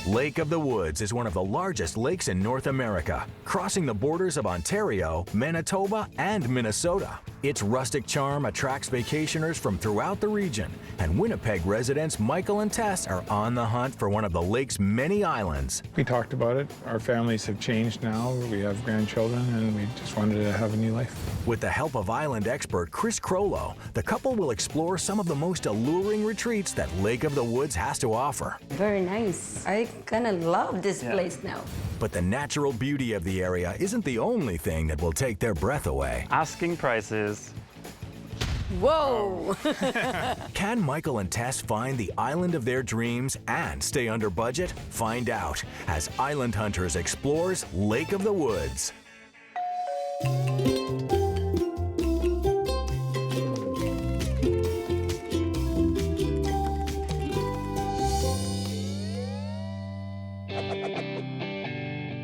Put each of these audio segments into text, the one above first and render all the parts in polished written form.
Lake of the Woods is one of the largest lakes in North America, crossing the borders of Ontario, Manitoba, and Minnesota. Its rustic charm attracts vacationers from throughout the region, and Winnipeg residents Michael and Tess are on the hunt for one of the lake's many islands. We talked about it. Our families have changed now. We have grandchildren, and we just wanted to have a new life. With the help of island expert Chris Crollo, the couple will explore some of the most alluring retreats that Lake of the Woods has to offer. Very nice. I kind of love this place now. But the natural beauty of the area isn't the only thing that will take their breath away. Asking prices. Whoa! Can Michael and Tess find the island of their dreams and stay under budget? Find out as Island Hunters explores Lake of the Woods.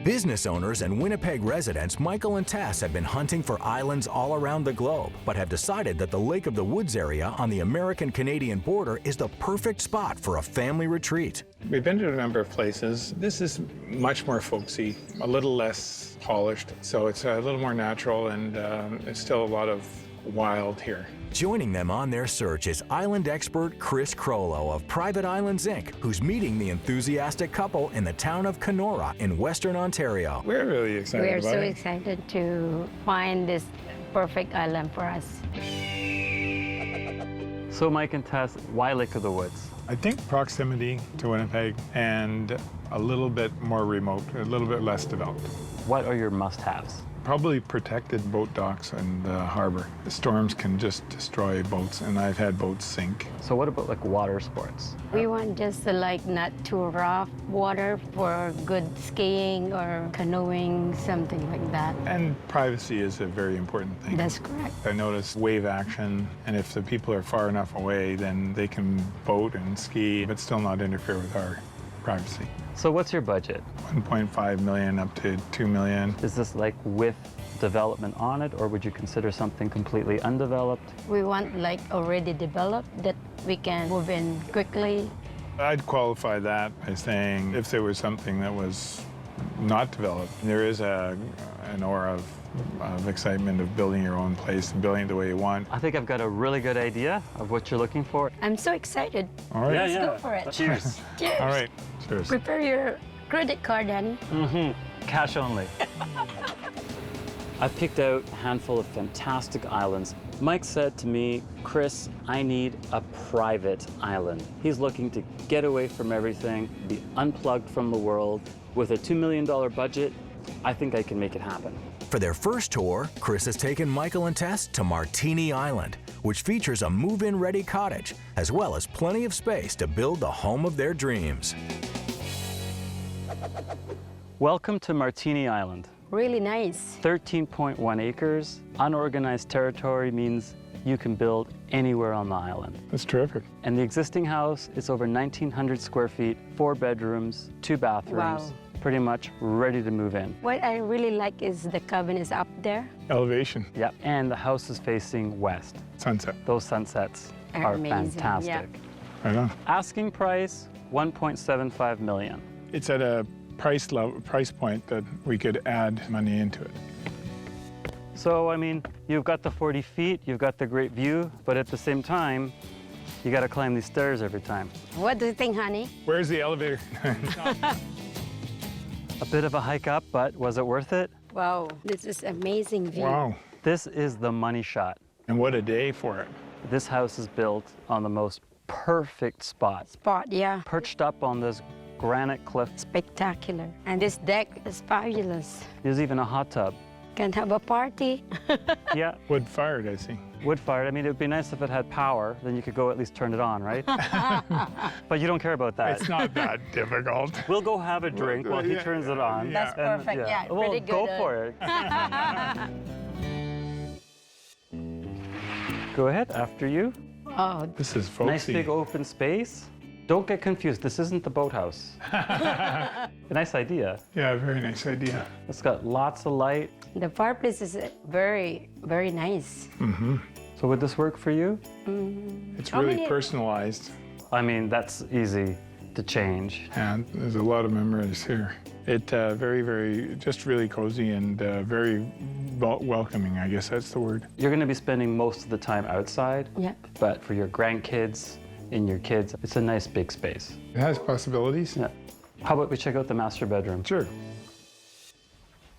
Business owners and Winnipeg residents Michael and Tess have been hunting for islands all around the globe, but have decided that the Lake of the Woods area on the American-Canadian border is the perfect spot for a family retreat. We've been to a number of places. This is much more folksy, a little less polished, so it's a little more natural, and it's still a lot of wild here. Joining them on their search is island expert Chris Crollo of Private Islands Inc., who's meeting the enthusiastic couple in the town of Kenora in Western Ontario. We're really excited We're about so it. excited to find this perfect island for us. So Mike and Tess, why Lake of the Woods? I think proximity to Winnipeg and a little bit more remote, a little bit less developed. What are your must-haves? Probably protected boat docks and the harbor. The storms can just destroy boats, and I've had boats sink. So what about like water sports? We want just like not too rough water for good skiing or canoeing, something like that. And privacy is a very important thing. That's correct. I noticed wave action, and if the people are far enough away, then they can boat and ski, but still not interfere with our privacy. So what's your budget? 1.5 million up to 2 million. Is this like with development on it, or would you consider something completely undeveloped? We want like already developed that we can move in quickly. I'd qualify that by saying if there was something that was not developed, there is an aura of excitement of building your own place and building it the way you want. I think I've got a really good idea of what you're looking for. I'm so excited. All right. Let's go for it. Cheers. Cheers. All right. Cheers. Prepare your credit card, Danny. Cash only. I've picked out a handful of fantastic islands. Mike said to me, Chris, I need a private island. He's looking to get away from everything, be unplugged from the world. With a $2 million budget, I think I can make it happen. For their first tour, Chris has taken Michael and Tess to Martini Island, which features a move-in ready cottage, as well as plenty of space to build the home of their dreams. Welcome to Martini Island. Really nice. 13.1 acres. Unorganized territory means you can build anywhere on the island. That's terrific. And the existing house is over 1,900 square feet, 4 bedrooms, 2 bathrooms. Wow. Pretty much ready to move in. What I really like is the cabin is up there. Elevation. Yep, and the house is facing west. Sunset. Those sunsets are Amazing, fantastic. yeah. Right on. Asking price, $1.75 million. It's at a price point that we could add money into it. So, I mean, you've got the 40 feet, you've got the great view, but at the same time, you got to climb these stairs every time. What do you think, honey? Where's the elevator? A bit of a hike up, but was it worth it? Wow, this is amazing view. Wow. This is the money shot. And what a day for it. This house is built on the most perfect spot. Spot, yeah. Perched up on this granite cliff. Spectacular. And this deck is fabulous. There's even a hot tub. Can have a party. Yeah, Wood fired, I see. wood fired. I mean, it would be nice if it had power, then you could go at least turn it on, right? But you don't care about that. It's not that difficult. We'll go have a drink while he Yeah, turns it on. That's perfect, yeah, Well, pretty go good. for it. Go ahead, after you. Oh, This is folksy. Nice big open space. Don't get confused, this isn't the boathouse. A nice idea. Yeah, very nice idea. It's got lots of light. the fireplace is very, very nice. So would this work for you? It's How really many- personalized. I mean, that's easy. the change. And there's a lot of memories here. It just really cozy and very welcoming, I guess that's the word. You're going to be spending most of the time outside, Yeah. but for your grandkids and your kids, it's a nice big space. It has possibilities. Yeah. How about we check out the master bedroom? Sure.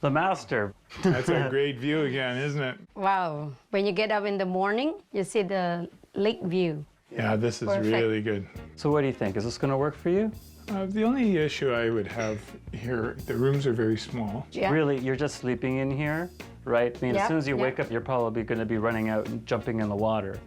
The master. That's a great view again, isn't it? Wow. When you get up in the morning, you see the lake view. Yeah, this is Perfect. really good. So what do you think? Is this going to work for you? The only issue I would have here, the rooms are very small. Yeah. Really, you're just sleeping in here, right? I mean, as Yeah, soon as you yeah. wake up, you're probably going to be running out and jumping in the water.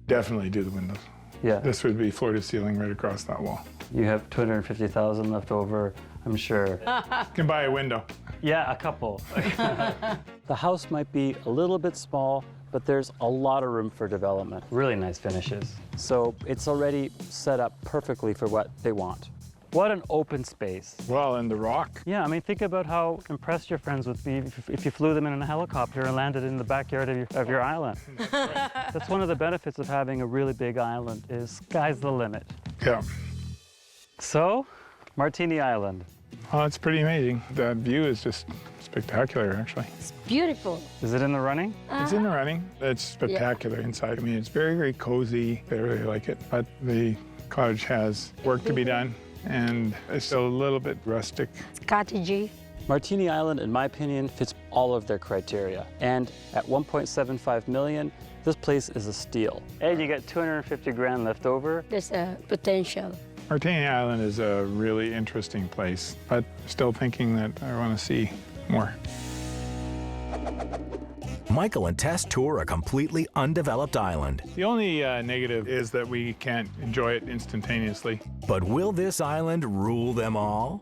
Definitely do the windows. Yeah. This would be floor to ceiling right across that wall. You have $250,000 left over, I'm sure. You can buy a window. Yeah, a couple. The house might be a little bit small, but there's a lot of room for development. Really nice finishes. So it's already set up perfectly for what they want. What an open space. Well, and the rock. Yeah, I mean, think about how impressed your friends would be if you flew them in a helicopter and landed in the backyard of your island. That's one of the benefits of having a really big island is sky's the limit. Yeah. So, Martini Island. Oh, it's pretty amazing. That view is just spectacular, actually. It's beautiful. Is it in the running? It's in the running. It's spectacular inside. I mean, it's very, very cozy. I really like it. But the cottage has work to be done, and it's still a little bit rustic. It's cottagey. Martini Island, in my opinion, fits all of their criteria. And at 1.75 million, this place is a steal. And you get 250 grand left over. There's a potential. Martini Island is a really interesting place, but still thinking that I want to see more. Michael and Tess tour a completely undeveloped island. The only negative is that we can't enjoy it instantaneously. But will this island rule them all?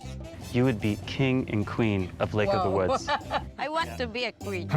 You would be king and queen of Lake of the Woods. I want to be a queen.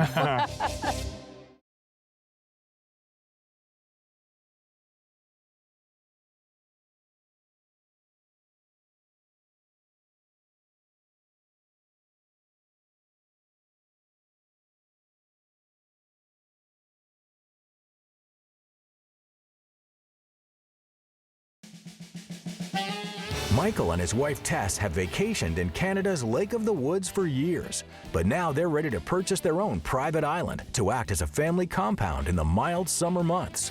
Michael and his wife Tess have vacationed in Canada's Lake of the Woods for years, but now they're ready to purchase their own private island to act as a family compound in the mild summer months.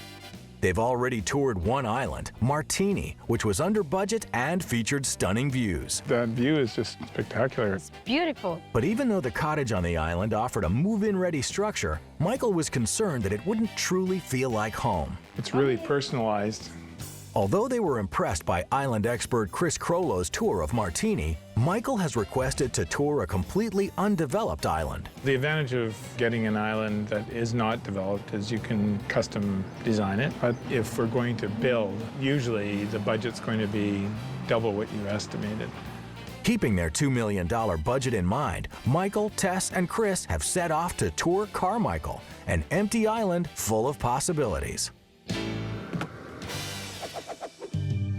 They've already toured one island, Martini, which was under budget and featured stunning views. That view is just spectacular. It's beautiful. But even though the cottage on the island offered a move-in ready structure, Michael was concerned that it wouldn't truly feel like home. It's really personalized. Although they were impressed by island expert Chris Crollo's tour of Martini, Michael has requested to tour a completely undeveloped island. The advantage of getting an island that is not developed is you can custom design it. But if we're going to build, usually the budget's going to be double what you estimated. Keeping their $2 million budget in mind, Michael, Tess, and Chris have set off to tour Carmichael, an empty island full of possibilities.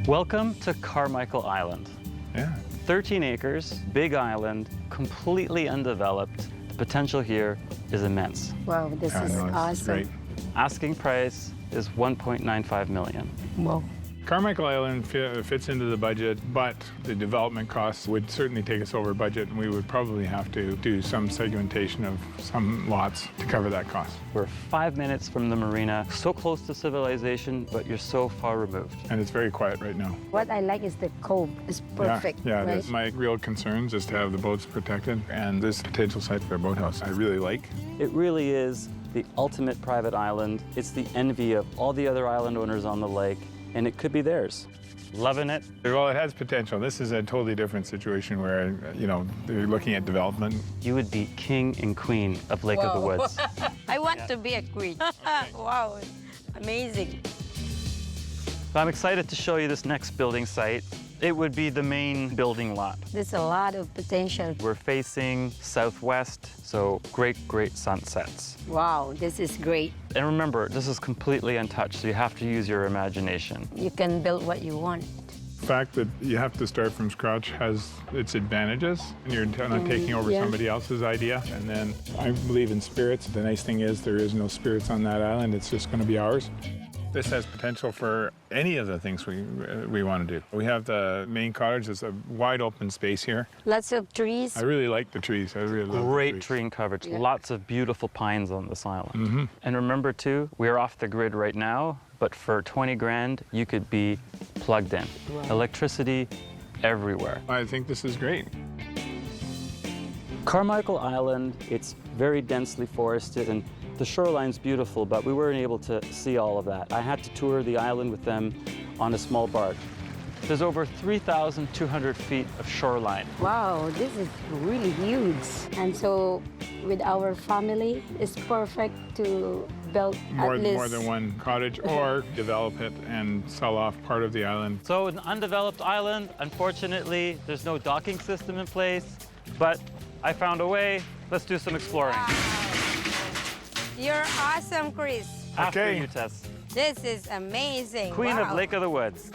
Welcome to Carmichael Island. Yeah. 13 acres, big island, completely undeveloped. The potential here is immense. Wow, this I is know, it's awesome. great. Asking price is 1.95 million. Wow. Carmichael Island fits into the budget, but the development costs would certainly take us over budget, and we would probably have to do some segmentation of some lots to cover that cost. We're 5 minutes from the marina, so close to civilization, but you're so far removed. And it's very quiet right now. What I like is the cove. It's perfect. Yeah, right? that's my real concerns is to have the boats protected, and this potential site for a boathouse I really like. It really is the ultimate private island. It's the envy of all the other island owners on the lake, and it could be theirs. Loving it. Well, it has potential. This is a totally different situation where, you know, they're looking at development. You would be king and queen of Lake of the Woods. I want to be a queen. Wow, amazing. So I'm excited to show you this next building site. It would be the main building lot. There's a lot of potential. We're facing southwest, so great, great sunsets. Wow, this is great. And remember, this is completely untouched, so you have to use your imagination. You can build what you want. The fact that you have to start from scratch has its advantages, and you're not taking over Yeah. somebody else's idea. And then I believe in spirits. The nice thing is there is no spirits on that island. It's just going to be ours. This has potential for any of the things we want to do. We have the main cottage. There's a wide open space here. Lots of trees. I really like the trees. I really love Great the trees. tree coverage, Yeah. lots of beautiful pines on this island. And remember too, we're off the grid right now, but for 20 grand, you could be plugged in. Wow. Electricity everywhere. I think this is great. Carmichael Island, it's very densely forested and the shoreline's beautiful, but we weren't able to see all of that. I had to tour the island with them on a small barge. There's over 3,200 feet of shoreline. Wow, this is really huge. And so with our family, it's perfect to build More at least than one cottage, or develop it and sell off part of the island. So an undeveloped island, unfortunately, there's no docking system in place, but I found a way. Let's do some exploring. You're awesome, Chris. After Okay. you, Tess. This is amazing. Queen wow. of Lake of the Woods.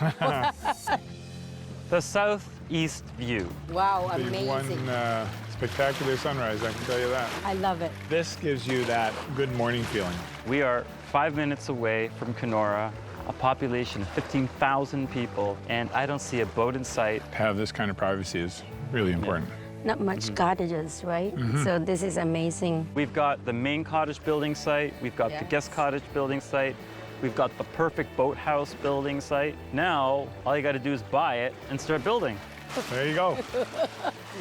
The southeast view. wow, The amazing. one spectacular sunrise, I can tell you that. I love it. This gives you that good morning feeling. We are 5 minutes away from Kenora, a population of 15,000 people, and I don't see a boat in sight. To have this kind of privacy is really important. Not much cottages, right? So this is amazing. We've got the main cottage building site, we've got the Yes. guest cottage building site, we've got the perfect boathouse building site. Now, all you gotta do is buy it and start building. There you go.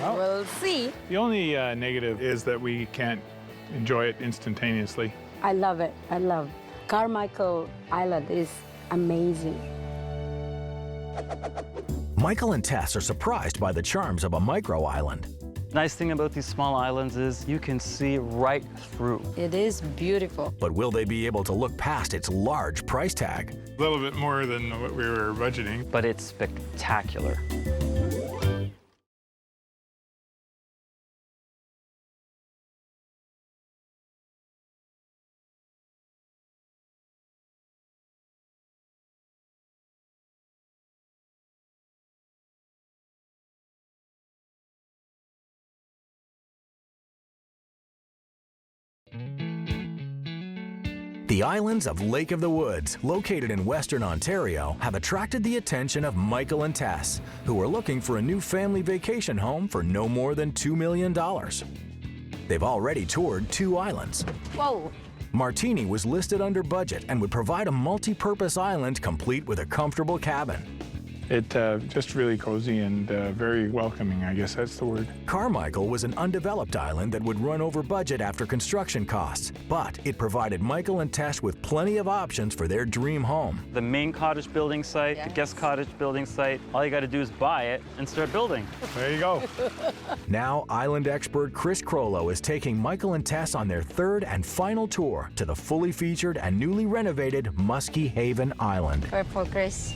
We'll see. The only negative is that we can't enjoy it instantaneously. I love it. I love Carmichael Island is amazing. Michael and Tess are surprised by the charms of a micro-island. Nice thing about these small islands is you can see right through. It is beautiful. But will they be able to look past its large price tag? A little bit more than what we were budgeting. But it's spectacular. The islands of Lake of the Woods, located in Western Ontario, have attracted the attention of Michael and Tess, who are looking for a new family vacation home for no more than $2 million. They've already toured 2 islands. Whoa. Martini was listed under budget and would provide a multi-purpose island complete with a comfortable cabin. It just really cozy and very welcoming, I guess that's the word. Carmichael was an undeveloped island that would run over budget after construction costs, but it provided Michael and Tess with plenty of options for their dream home. The main cottage building site, the guest cottage building site, all you gotta do is buy it and start building. There you go. Now, island expert Chris Crollo is taking Michael and Tess on their 3rd and final tour to the fully featured and newly renovated Muskie Haven Island. Purple, Chris.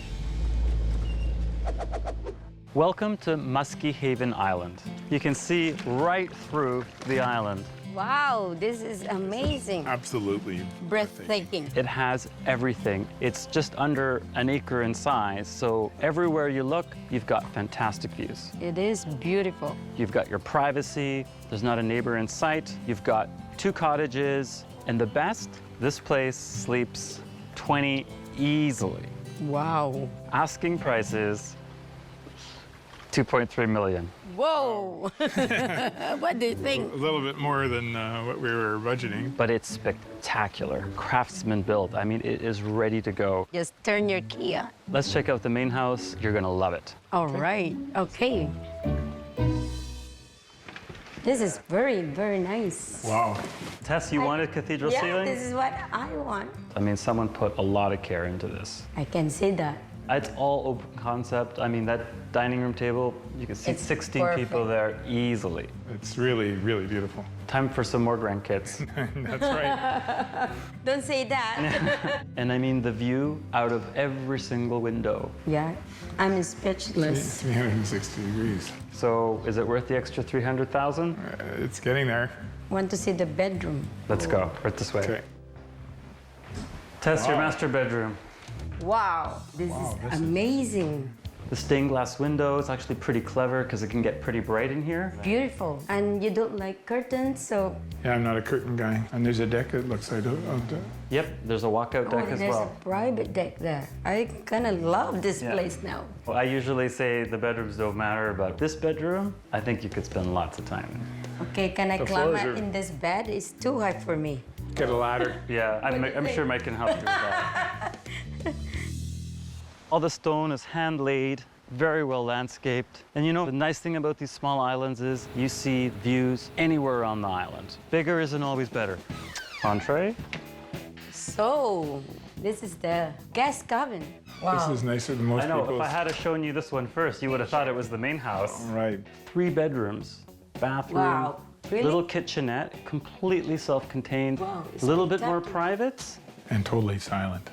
Welcome to Muskie Haven Island. You can see right through the island. Wow, this is amazing. Absolutely. Breathtaking. It has everything. It's just under an acre in size, so everywhere you look, you've got fantastic views. It is beautiful. You've got your privacy, there's not a neighbor in sight, you've got 2 cottages, and the best, this place sleeps 20 easily. Wow. Asking prices, $2.3 million. Whoa. What do you A think? little bit more than what we were budgeting. But it's spectacular. Craftsman built. I mean, it is ready to go. Just turn your key on. Let's check out the main house. You're gonna love it. All right. Okay. This is very, very nice. Wow. Tess, you wanted cathedral Yeah, ceiling? this is what I want. I mean, someone put a lot of care into this. I can see that. It's all open concept. I mean, that dining room table, you can seat It's 16 people perfect. there easily. It's really, really beautiful. Time for some more grandkids. That's right. Don't say that. And I mean, the view out of every single window. Yeah, I'm speechless. 360 degrees. So is it worth the extra 300,000? It's getting there. Want to see the bedroom? Let's go, right this way. Okay. Tess, your Wow. master bedroom. Wow, this Wow, is this is- amazing. The stained glass window is actually pretty clever because it can get pretty bright in here. Beautiful. And you don't like curtains, so... Yeah, I'm not a curtain guy. And there's a deck that looks like Yep, there's a walkout deck as there's well. a private deck there. I kind of love this Yeah. place now. Well, I usually say the bedrooms don't matter, but this bedroom, I think you could spend lots of time in. Okay, can I The climb floors up are- in this bed? It's too high for me. get a ladder. Yeah, I'm sure Mike can help you with that. All the stone is hand-laid, very well landscaped. And you know, the nice thing about these small islands is you see views anywhere on the island. Bigger isn't always better. Entree. So, this is the guest cabin. Wow. This is nicer than most I know, people's. if I had shown you this one first, you would have thought it was the main house. Right. 3 bedrooms, bathroom, Wow, really? little kitchenette, completely self-contained, Wow, it's a little bit more spectacular. private. And totally silent.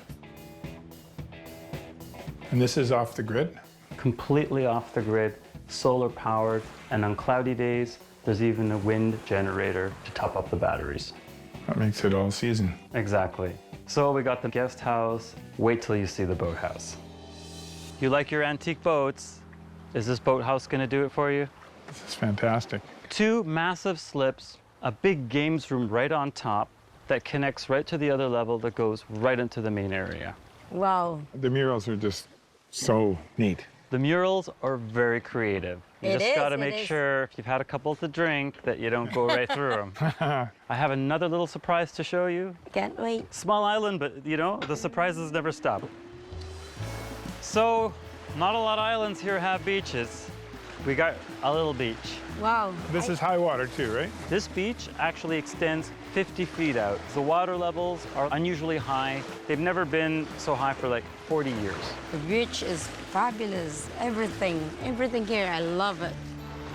And this is off the grid? Completely off the grid, solar powered, and on cloudy days, there's even a wind generator to top up the batteries. That makes it all season. Exactly. So we got the guest house. Wait till you see the boathouse. You like your antique boats? Is this boathouse gonna do it for you? This is fantastic. 2 massive slips, a big games room right on top that connects right to the other level that goes right into the main area. Wow. The murals are just so neat. The murals are very creative. You It just is, got to it make is. sure if you've had a couple to drink that you don't go right through them. I have another little surprise to show you. Can't wait. Small island, but you know, the surprises never stop. So, not a lot of islands here have beaches. We got a little beach. Wow. This is high water too, right? This beach actually extends 50 feet out. The water levels are unusually high. They've never been so high for like 40 years. The beach is fabulous. Everything here, I love it.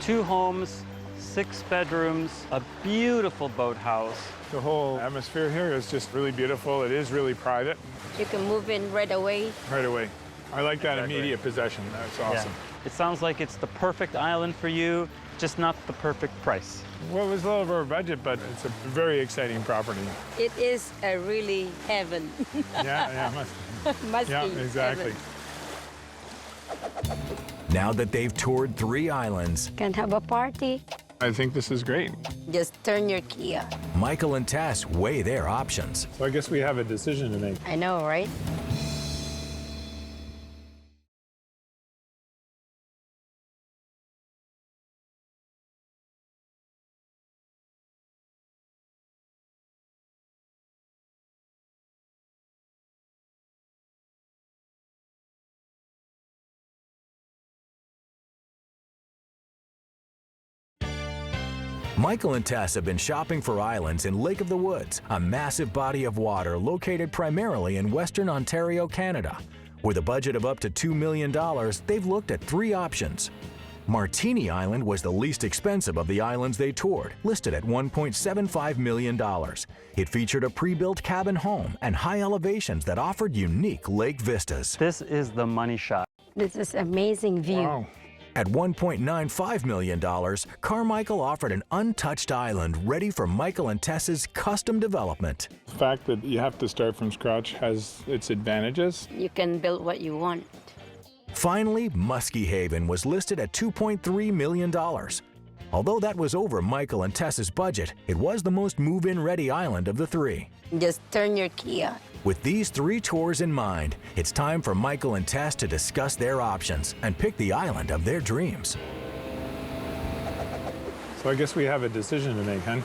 2 homes, 6 bedrooms, a beautiful boathouse. The whole atmosphere here is just really beautiful. It is really private You can move in right away. right away. I like that Exactly. immediate possession. That's awesome. It sounds like it's the perfect island for you, just not the perfect price. Well, it was a little over our budget, but it's a very exciting property. It is a really heaven. Yeah, must. Must Yeah, be exactly. heaven. Now that they've toured 3 islands, Can have a party. I think this is great. Just turn your key on. Michael and Tess weigh their options. So I guess we have a decision to make. I know, right? Michael and Tess have been shopping for islands in Lake of the Woods, a massive body of water located primarily in Western Ontario, Canada. With a budget of up to $2 million, they've looked at 3 options. Martini Island was the least expensive of the islands they toured, listed at $1.75 million. It featured a pre-built cabin home and high elevations that offered unique lake vistas. This is the money shot. This is amazing view. Wow. At $1.95 million, Carmichael offered an untouched island ready for Michael and Tess's custom development. The fact that you have to start from scratch has its advantages. You can build what you want. Finally, Muskie Haven was listed at $2.3 million. Although that was over Michael and Tess's budget, it was the most move-in ready island of the 3. Just turn your key on. With these 3 tours in mind, it's time for Michael and Tess to discuss their options and pick the island of their dreams. So I guess we have a decision to make, huh?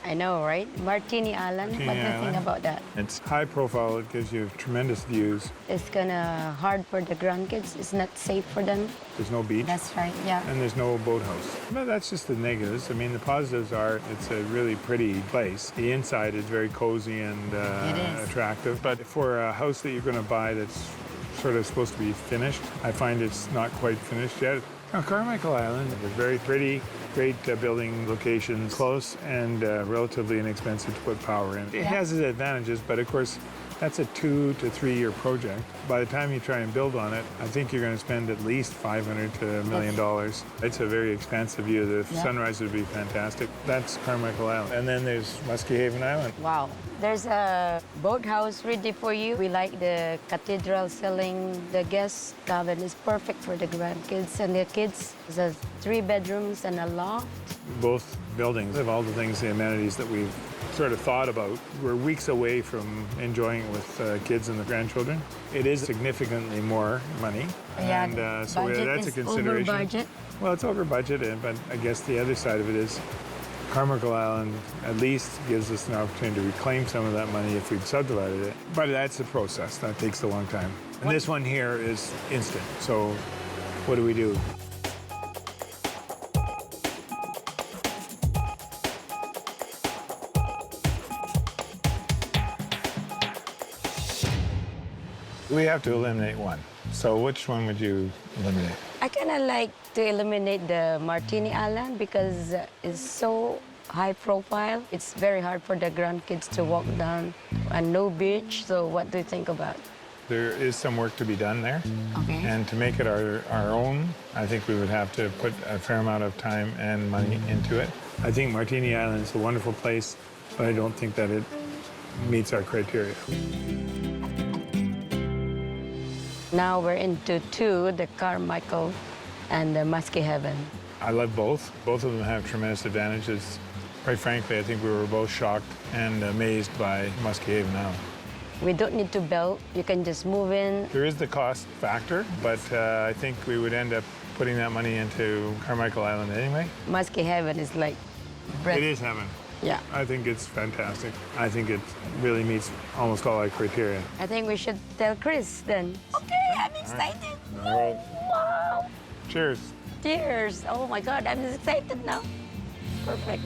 I know, right? Martini Island. What do you Martini think Island. about that? It's high profile. It gives you tremendous views. It's gonna hard for the grandkids. It's not safe for them. There's no beach. That's right. Yeah. And there's no boathouse. But that's just the negatives. I mean, the positives are it's a really pretty place. The inside is very cozy and It is. attractive. But for a house that you're going to buy that's sort of supposed to be finished, I find it's not quite finished yet. Now, Carmichael Island is very pretty, great building locations, close and relatively inexpensive to put power in. It has its advantages, but of course, That's a 2 to 3 year project. By the time you try and build on it, I think you're going to spend at least $500 to $1 million. It's a very expansive view. The sunrise would be fantastic. That's Carmichael Island. And then there's Muskie Island. Wow. There's a boathouse ready for you. We like the cathedral ceiling. The guest cabin is perfect for the grandkids and the kids. There's 3 bedrooms and a loft. Both buildings have all the things, the amenities that we've sort of thought about. We're weeks away from enjoying it with kids and the grandchildren. It is significantly more money, Yeah, and so budget that's a is consideration. over budget. Well, it's over budget, but I guess the other side of it is Carmichael Island at least gives us an opportunity to reclaim some of that money if we'd subdivided it. But that's a process. That takes a long time. And this one here is instant. So what do we do? We have to eliminate one. So which one would you eliminate? I kind of like to eliminate the Martini Island because it's so high profile. It's very hard for the grandkids to walk down and no beach. So what do you think about? There is some work to be done there. Okay. And to make it our own, I think we would have to put a fair amount of time and money into it. I think Martini Island is a wonderful place, but I don't think that it meets our criteria. Now we're into 2, the Carmichael and the Muskie Heaven. I love both. Both of them have tremendous advantages. Quite frankly, I think we were both shocked and amazed by Muskie Island. We don't need to build. You can just move in. There is the cost factor, but I think we would end up putting that money into Carmichael Island anyway. Muskie Heaven is like breath. It is heaven. Yeah. I think it's fantastic. I think it really meets almost all our criteria. I think we should tell Chris then. Okay, I'm excited. All right. Wow. Cheers. Cheers. Oh my God, I'm excited now. Perfect.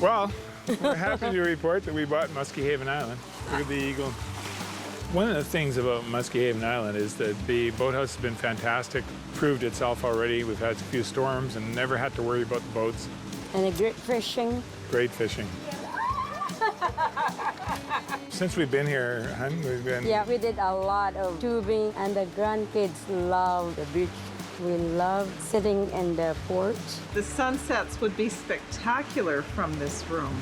Well, we're happy to report that we bought Muskie Island. Look at the eagle. One of the things about Muskie Island is that the boathouse has been fantastic, proved itself already. We've had a few storms and never had to worry about the boats. And a great fishing. Great fishing. Since we've been here, hun, we've been... Yeah, we did a lot of tubing and the grandkids love the beach. We love sitting in the porch. The sunsets would be spectacular from this room.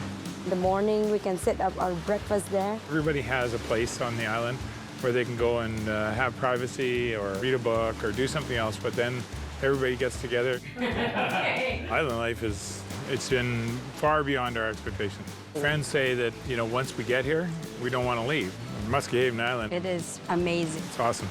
In the morning, we can set up our breakfast there. Everybody has a place on the island where they can go and have privacy or read a book or do something else, but then everybody gets together. Island life it's been far beyond our expectations. Friends say that, once we get here, we don't want to leave. Muskie Island, It is amazing. it's awesome.